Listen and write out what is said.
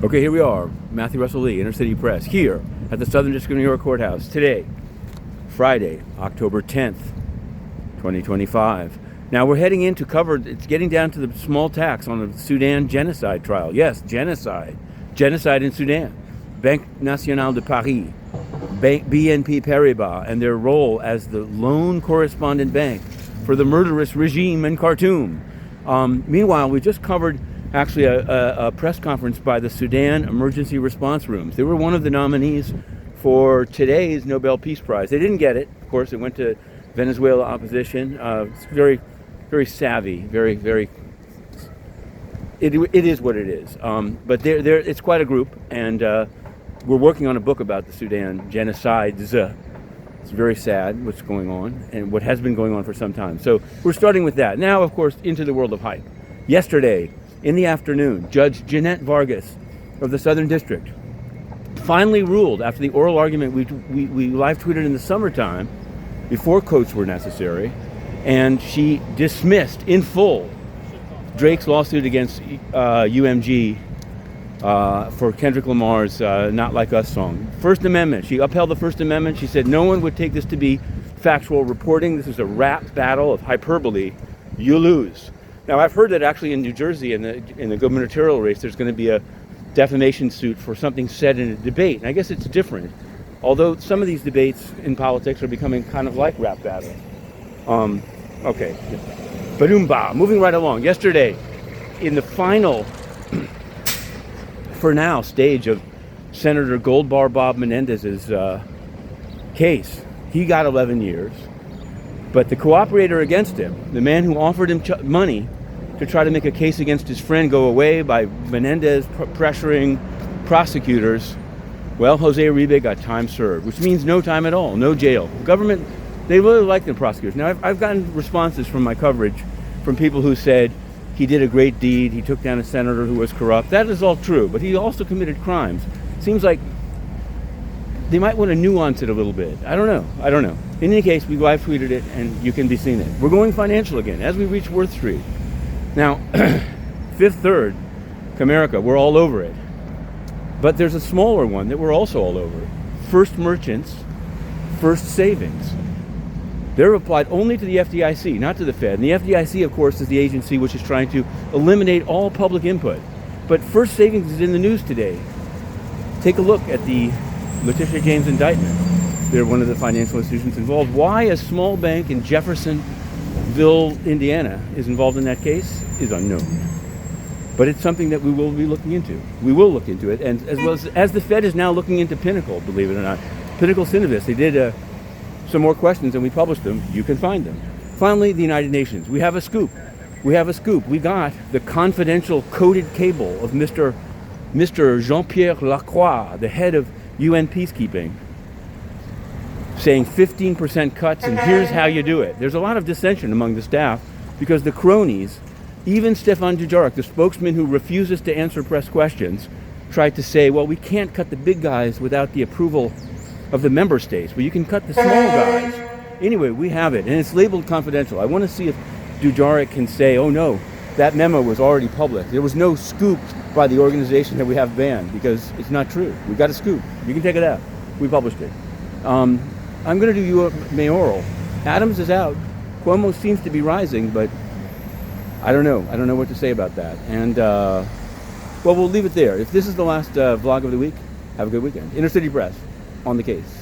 Okay, here we are, Matthew Russell Lee, Inner City Press, here at the Southern District of New York Courthouse today, Friday, October 10th, 2025. Now we're heading in to cover, it's getting down to the small tax on the Sudan genocide trial. Yes, genocide. Genocide in Sudan. Banque Nationale de Paris, BNP Paribas, and their role as the lone correspondent bank for the murderous regime in Khartoum. Meanwhile, we just covered actually a press conference by the Sudan Emergency Response Rooms. They were one of the nominees for today's Nobel Peace Prize. They didn't get it. Of course, it went to Venezuela opposition. It's very, very savvy, very, it is what it is. But it's quite a group, and we're working on a book about the Sudan genocides. It's very sad what's going on, and what has been going on for some time. So we're starting with that. Now, of course, into the world of hype. Yesterday, in the afternoon, Judge Jeanette Vargas of the Southern District finally ruled, after the oral argument we live tweeted in the summertime, before quotes were necessary, and she dismissed in full Drake's lawsuit against UMG for Kendrick Lamar's Not Like Us song. First Amendment, she upheld the First Amendment. She said no one would take this to be factual reporting. This is a rap battle of hyperbole. You lose. Now, I've heard that actually in New Jersey, in the gubernatorial race, there's going to be a defamation suit for something said in a debate. And I guess it's different, although some of these debates in politics are becoming kind of like rap battles. Okay. Badoomba. Moving right along. Yesterday, in the final, for now, stage of Senator Goldbar Bob Menendez's case, he got 11 years. But the cooperator against him, the man who offered him money to try to make a case against his friend go away by Menendez pressuring prosecutors, well, Jose Uribe got time served, which means no time at all, no jail. Government, they really like the prosecutors. Now, I've gotten responses from my coverage from people who said he did a great deed, he took down a senator who was corrupt. That is all true, but he also committed crimes. Seems like they might want to nuance it a little bit. I don't know. In any case, we live tweeted it, and you can be seeing it. We're going financial again as we reach Worth Street. Now, Fifth Third, Comerica, we're all over it. But there's a smaller one that we're also all over. First Merchants, First Savings. They're applied only to the FDIC, not to the Fed. And the FDIC, of course, is the agency which is trying to eliminate all public input. But First Savings is in the news today. Take a look at the Letitia James indictment. They're one of the financial institutions involved. Why a small bank in Jeffersonville, Indiana, is involved in that case is unknown. But it's something that we will be looking into. We will look into it, and as well as the Fed is now looking into Pinnacle, believe it or not. Pinnacle Synovus, they did some more questions, and we published them. You can find them. Finally, the United Nations. We have a scoop. We got the confidential coded cable of Mr. Jean-Pierre Lacroix, the head of UN peacekeeping, saying 15% cuts, and here's how you do it. There's a lot of dissension among the staff because the cronies, even Stefan Dujarric, the spokesman who refuses to answer press questions, tried to say, well, we can't cut the big guys without the approval of the member states, but you can cut the small guys. Anyway, we have it, and it's labeled confidential. I want to see if Dujarric can say, oh no, that memo was already public. There was no scoop by the organization that we have banned, because it's not true. We got a scoop. You can take it out. We published it. I'm going to do you a mayoral. Adams is out. Cuomo seems to be rising, but I don't know. I don't know what to say about that. And, well, we'll leave it there. If this is the last vlog of the week, have a good weekend. Inner City Press, on the case.